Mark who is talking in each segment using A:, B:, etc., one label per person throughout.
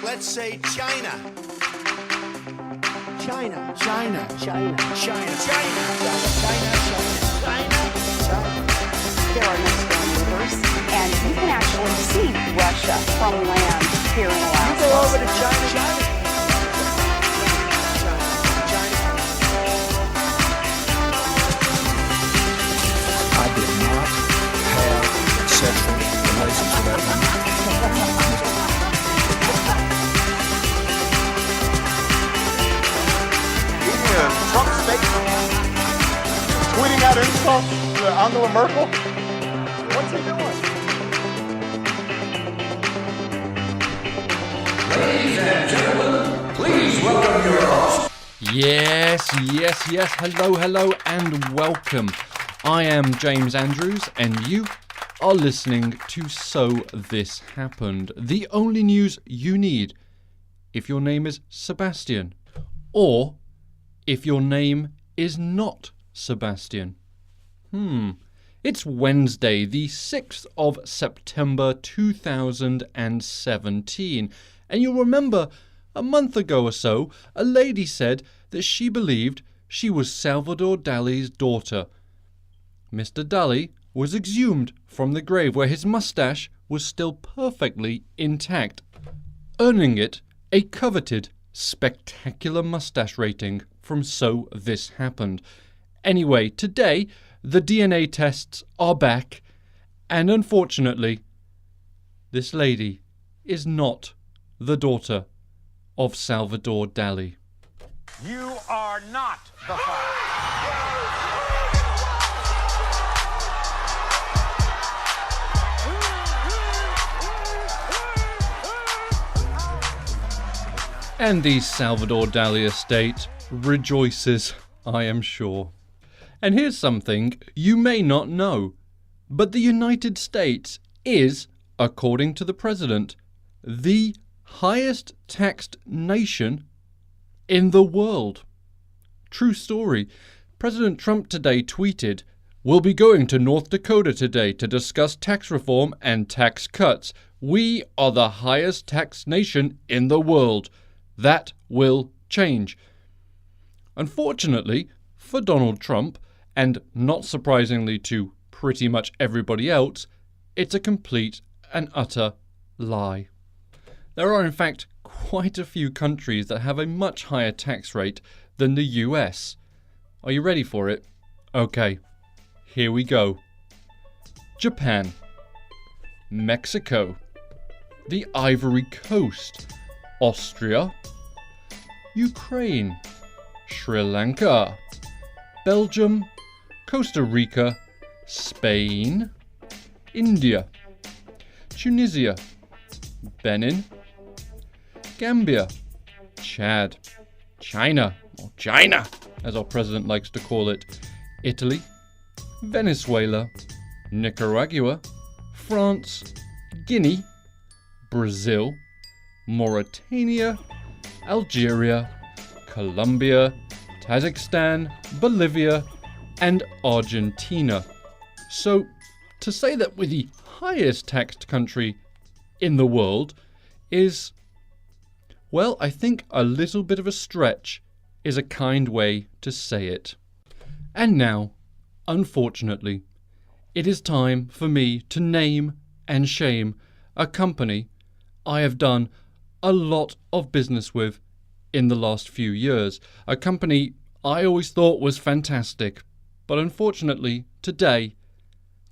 A: Let's say China.
B: China.
A: China.
B: China.
A: China. China.
C: There are no storm neighbors, and you can actually see Russia from land here in Alaska.
A: You go over to China.
D: I did not have sexual relations with that woman.
E: Trump's statement, tweeting out insults to Angela Merkel. What's he doing?
F: Ladies and gentlemen, please welcome your host.
G: Yes. Hello, and welcome. I am James Andrews, and you are listening to So This Happened, the only news you need if your name is Sebastian, or if your name is not Sebastian. It's Wednesday, the 6th of September 2017, and you'll remember a month ago or so, a lady said that she believed she was Salvador Dali's daughter. Mr. Dali was exhumed from the grave where his mustache was still perfectly intact, earning it a coveted, spectacular mustache rating from So This Happened. Anyway, today, the DNA tests are back, and unfortunately, this lady is not the daughter of Salvador Dali.
E: You are not the father.
G: And the Salvador Dali estate rejoices, I am sure. And here's something you may not know, but the United States is, according to the president, the highest taxed nation in the world. True story. President Trump today tweeted, "We'll be going to North Dakota today to discuss tax reform and tax cuts. We are the highest taxed nation in the world. That will change." Unfortunately for Donald Trump, and not surprisingly to pretty much everybody else, it's a complete and utter lie. There are in fact quite a few countries that have a much higher tax rate than the US. Are you ready for it? Okay, here we go. Japan, Mexico, the Ivory Coast, Austria, Ukraine, Sri Lanka, Belgium, Costa Rica, Spain, India, Tunisia, Benin, Gambia, Chad, China, or China, as our president likes to call it, Italy, Venezuela, Nicaragua, France, Guinea, Brazil, Mauritania, Algeria, Colombia, Kazakhstan, Bolivia, and Argentina. So, to say that we're the highest taxed country in the world is, well, I think a little bit of a stretch is a kind way to say it. And now, unfortunately, it is time for me to name and shame a company I have done a lot of business with in the last few years. A company I always thought was fantastic, but unfortunately today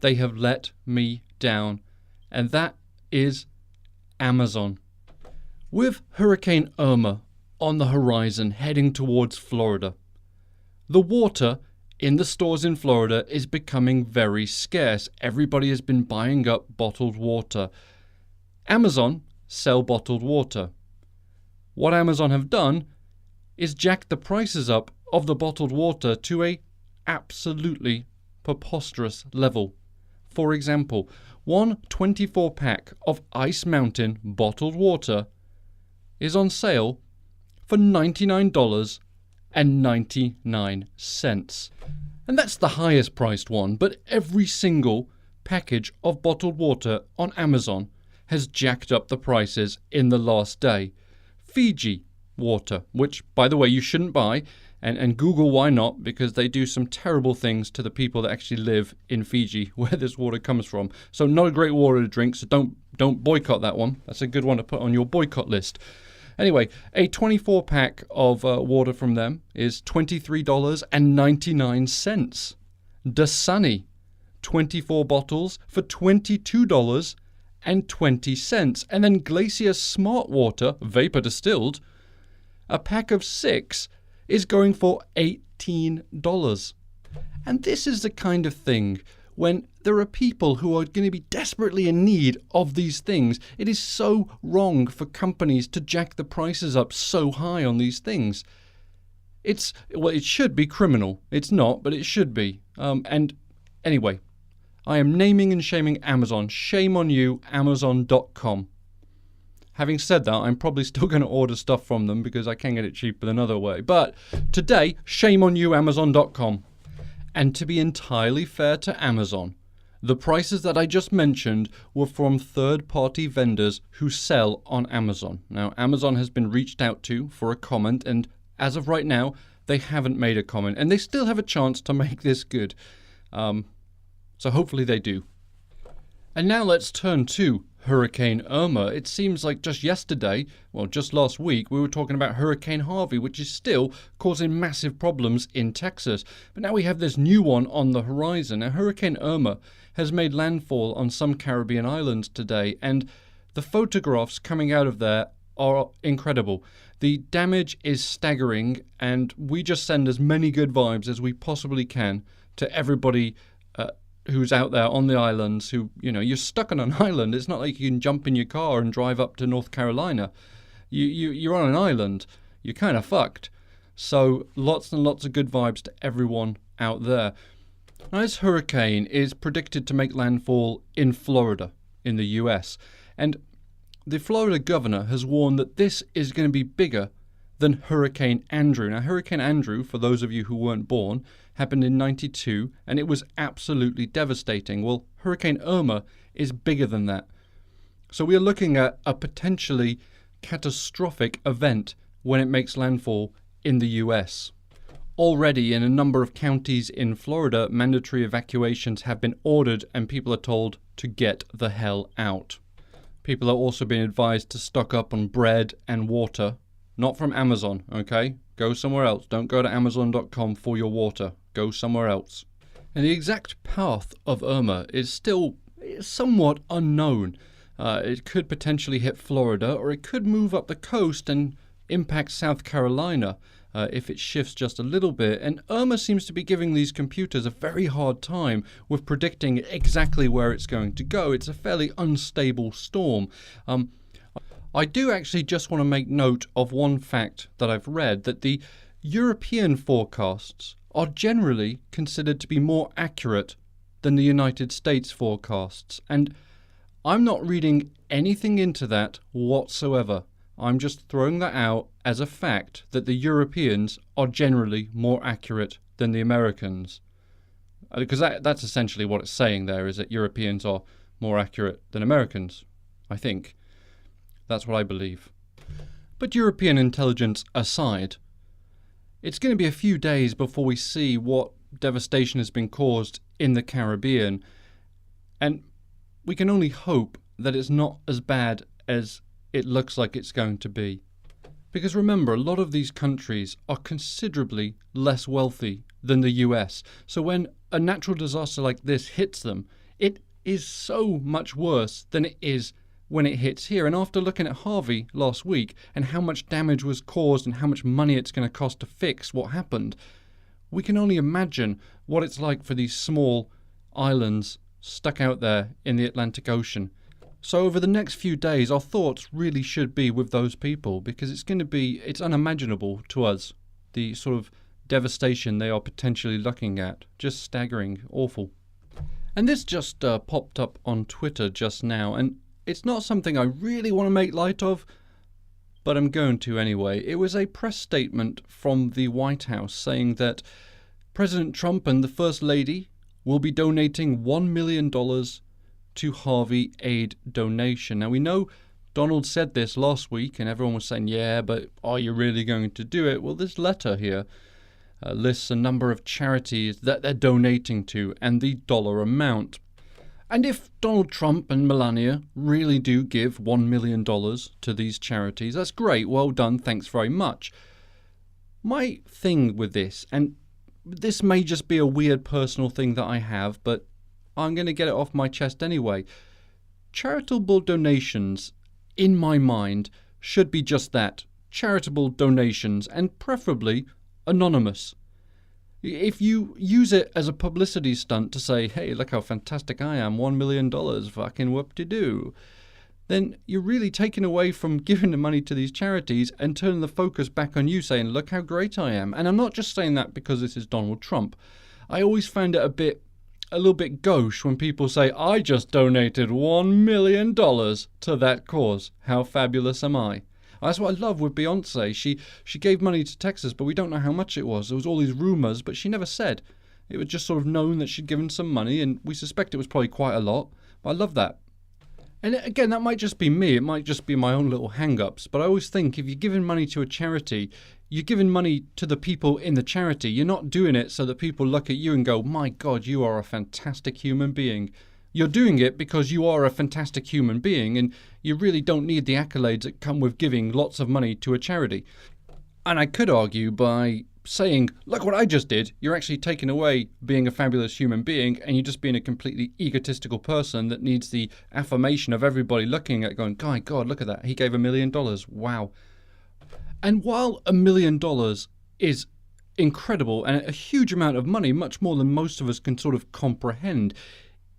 G: they have let me down, and that is Amazon. With Hurricane Irma on the horizon heading towards Florida, the water in the stores in Florida is becoming very scarce. Everybody has been buying up bottled water. Amazon sell bottled water. What Amazon have done is jack the prices up of the bottled water to a absolutely preposterous level. For example, one 24-pack of Ice Mountain bottled water is on sale for $99.99. And that's the highest priced one, but every single package of bottled water on Amazon has jacked up the prices in the last day. Fiji water, which, by the way, you shouldn't buy, and Google why not, because they do some terrible things to the people that actually live in Fiji, where this water comes from. So not a great water to drink, so don't boycott that one. That's a good one to put on your boycott list. Anyway, a 24-pack of water from them is $23.99. Dasani, 24 bottles for $22.20. And then Glacier Smart Water, vapor distilled, a pack of 6 is going for $18. And this is the kind of thing when there are people who are going to be desperately in need of these things. It is so wrong for companies to jack the prices up so high on these things. It should be criminal. It's not, but it should be. And anyway, I am naming and shaming Amazon. Shame on you, Amazon.com. Having said that, I'm probably still going to order stuff from them because I can get it cheaper another way. But today, shame on you, Amazon.com. And to be entirely fair to Amazon, the prices that I just mentioned were from third-party vendors who sell on Amazon. Now, Amazon has been reached out to for a comment, and as of right now, they haven't made a comment. And they still have a chance to make this good. So hopefully they do. And now let's turn to Hurricane Irma. It seems like just yesterday, well, just last week, we were talking about Hurricane Harvey, which is still causing massive problems in Texas. But now we have this new one on the horizon. Now, Hurricane Irma has made landfall on some Caribbean islands today, and the photographs coming out of there are incredible. The damage is staggering, and we just send as many good vibes as we possibly can to everybody who's out there on the islands who, you're stuck on an island. It's not like you can jump in your car and drive up to North Carolina. You're on an island. You're kind of fucked. So lots and lots of good vibes to everyone out there. Now, this hurricane is predicted to make landfall in Florida, in the US. And the Florida governor has warned that this is going to be bigger than Hurricane Andrew. Now, Hurricane Andrew, for those of you who weren't born, happened in '92, and it was absolutely devastating. Well, Hurricane Irma is bigger than that. So we are looking at a potentially catastrophic event when it makes landfall in the US. Already in a number of counties in Florida, mandatory evacuations have been ordered, and people are told to get the hell out. People are also being advised to stock up on bread and water. Not from Amazon, okay? Go somewhere else. Don't go to Amazon.com for your water. Go somewhere else. And the exact path of Irma is still somewhat unknown. It could potentially hit Florida, or it could move up the coast and impact South Carolina if it shifts just a little bit. And Irma seems to be giving these computers a very hard time with predicting exactly where it's going to go. It's a fairly unstable storm. I do actually just want to make note of one fact that I've read, that the European forecasts are generally considered to be more accurate than the United States forecasts. And I'm not reading anything into that whatsoever. I'm just throwing that out as a fact that the Europeans are generally more accurate than the Americans. Because that's essentially what it's saying there, is that Europeans are more accurate than Americans, I think. That's what I believe. But European intelligence aside, it's going to be a few days before we see what devastation has been caused in the Caribbean. And we can only hope that it's not as bad as it looks like it's going to be. Because remember, a lot of these countries are considerably less wealthy than the US. So when a natural disaster like this hits them, it is so much worse than it is when it hits here. And after looking at Harvey last week and how much damage was caused and how much money it's going to cost to fix what happened, we can only imagine what it's like for these small islands stuck out there in the Atlantic Ocean. So over the next few days, our thoughts really should be with those people, because it's unimaginable to us, the sort of devastation they are potentially looking at. Just staggering, awful. And this just popped up on Twitter just now, and it's not something I really want to make light of, but I'm going to anyway. It was a press statement from the White House saying that President Trump and the First Lady will be donating $1 million to Harvey aid donation. Now, we know Donald said this last week, and everyone was saying, yeah, but are you really going to do it? Well, this letter here lists a number of charities that they're donating to and the dollar amount. And if Donald Trump and Melania really do give $1 million to these charities, that's great. Well done. Thanks very much. My thing with this, and this may just be a weird personal thing that I have, but I'm going to get it off my chest anyway. Charitable donations, in my mind, should be just that. Charitable donations, and preferably anonymous. If you use it as a publicity stunt to say, hey, look how fantastic I am, $1 million, fucking whoop-de-doo, then you're really taking away from giving the money to these charities and turning the focus back on you, saying, look how great I am. And I'm not just saying that because this is Donald Trump. I always find it a little bit gauche when people say, I just donated $1 million to that cause. How fabulous am I? That's what I love with Beyonce. She gave money to Texas, but we don't know how much it was. There was all these rumors, but she never said. It was just sort of known that she'd given some money, and we suspect it was probably quite a lot. But I love that. And again, that might just be me. It might just be my own little hang-ups. But I always think if you're giving money to a charity, you're giving money to the people in the charity. You're not doing it so that people look at you and go, my God, you are a fantastic human being. You're doing it because you are a fantastic human being, and you really don't need the accolades that come with giving lots of money to a charity. And I could argue by saying, look what I just did, you're actually taking away being a fabulous human being, and you're just being a completely egotistical person that needs the affirmation of everybody looking at going, God, look at that. He gave $1 million. Wow. And while $1 million is incredible and a huge amount of money, much more than most of us can sort of comprehend,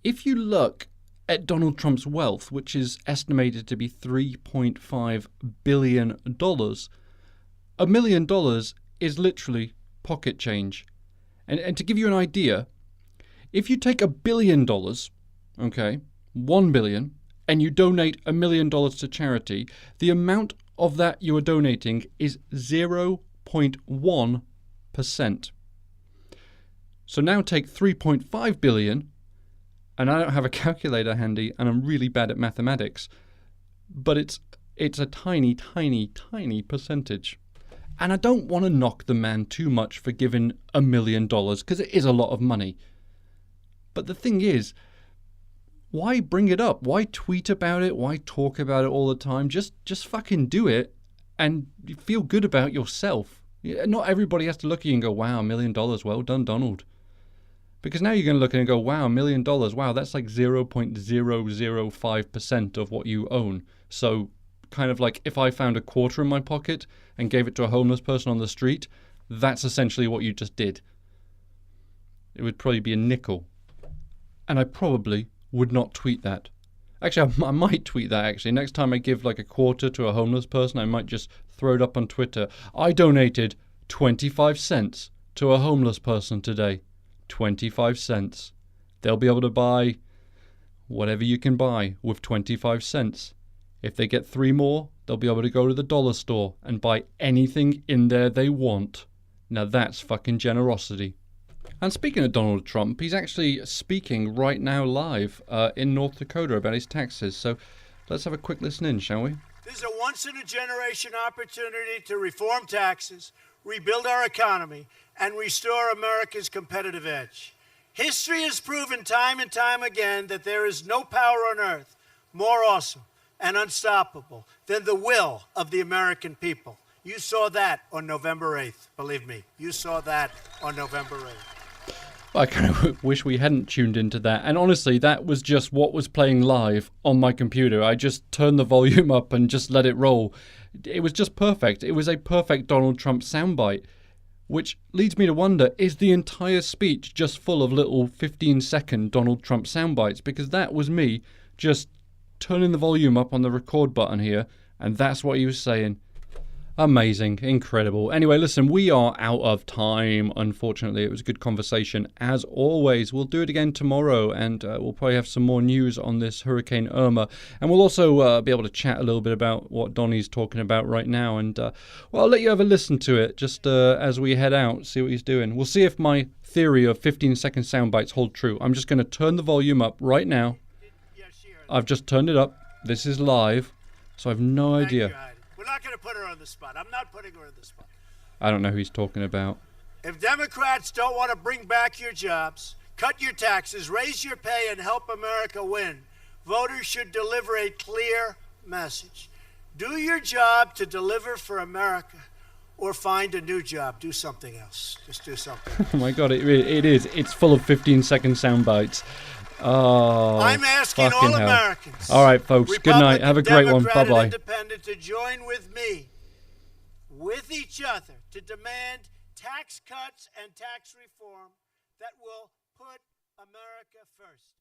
G: if you look at Donald Trump's wealth, which is estimated to be $3.5 billion, $1 million is literally pocket change. And to give you an idea, if you take $1 billion, okay, 1 billion, and you donate $1 million to charity, the amount of that you are donating is 0.1%. So now take 3.5 billion, and I don't have a calculator handy, and I'm really bad at mathematics, but it's a tiny, tiny, tiny percentage. And I don't want to knock the man too much for giving $1 million, because it is a lot of money. But the thing is, why bring it up? Why tweet about it? Why talk about it all the time? Just fucking do it and feel good about yourself. Not everybody has to look at you and go, wow, $1 million, well done, Donald. Because now you're going to look at it and go, wow, $1 million, wow, that's like 0.005% of what you own. So kind of like if I found a quarter in my pocket and gave it to a homeless person on the street, that's essentially what you just did. It would probably be a nickel. And I probably would not tweet that. Actually, I might tweet that, actually. Next time I give like a quarter to a homeless person, I might just throw it up on Twitter. I donated 25 cents to a homeless person today. 25 cents. They'll be able to buy whatever you can buy with 25 cents. If they get 3 more, they'll be able to go to the dollar store and buy anything in there they want. Now that's fucking generosity. And speaking of Donald Trump, he's actually speaking right now live in North Dakota about his taxes. So let's have a quick listen in, shall we?
A: This is a once-in-a-generation opportunity to reform taxes, rebuild our economy, and restore America's competitive edge. History has proven time and time again that there is no power on earth more awesome and unstoppable than the will of the American people. You saw that on November 8th, believe me. You saw that on November 8th.
G: I kind of wish we hadn't tuned into that. And honestly, that was just what was playing live on my computer. I just turned the volume up and just let it roll. It was just perfect. It was a perfect Donald Trump soundbite. Which leads me to wonder, is the entire speech just full of little 15-second Donald Trump soundbites? Because that was me just turning the volume up on the record button here, and that's what he was saying. Amazing. Incredible. Anyway, listen, we are out of time, unfortunately. It was a good conversation, as always. We'll do it again tomorrow, and we'll probably have some more news on this Hurricane Irma. And we'll also be able to chat a little bit about what Donnie's talking about right now. And, well, I'll let you have a listen to it just as we head out, see what he's doing. We'll see if my theory of 15-second sound bites hold true. I'm just going to turn the volume up right now, I've just turned it up. This is live, so I have no
A: Thank you,
G: idea.
A: Heidi. We're not going to put her on the spot. I'm not putting her on the spot.
G: I don't know who he's talking about.
A: If Democrats don't want to bring back your jobs, cut your taxes, raise your pay, and help America win, voters should deliver a clear message. Do your job to deliver for America, or find a new job. Do something else. Just do something.
G: Oh my god, it is. It's full of 15-second sound bites. Oh,
A: I'm asking
G: fucking
A: all
G: hell.
A: Americans,
G: All right, folks. Good night.
A: Republican,
G: Have a great one.
A: Democrat, and
G: Bye-bye.
A: Independent, to join with me, with each other, to demand tax cuts and tax reform that will put America first.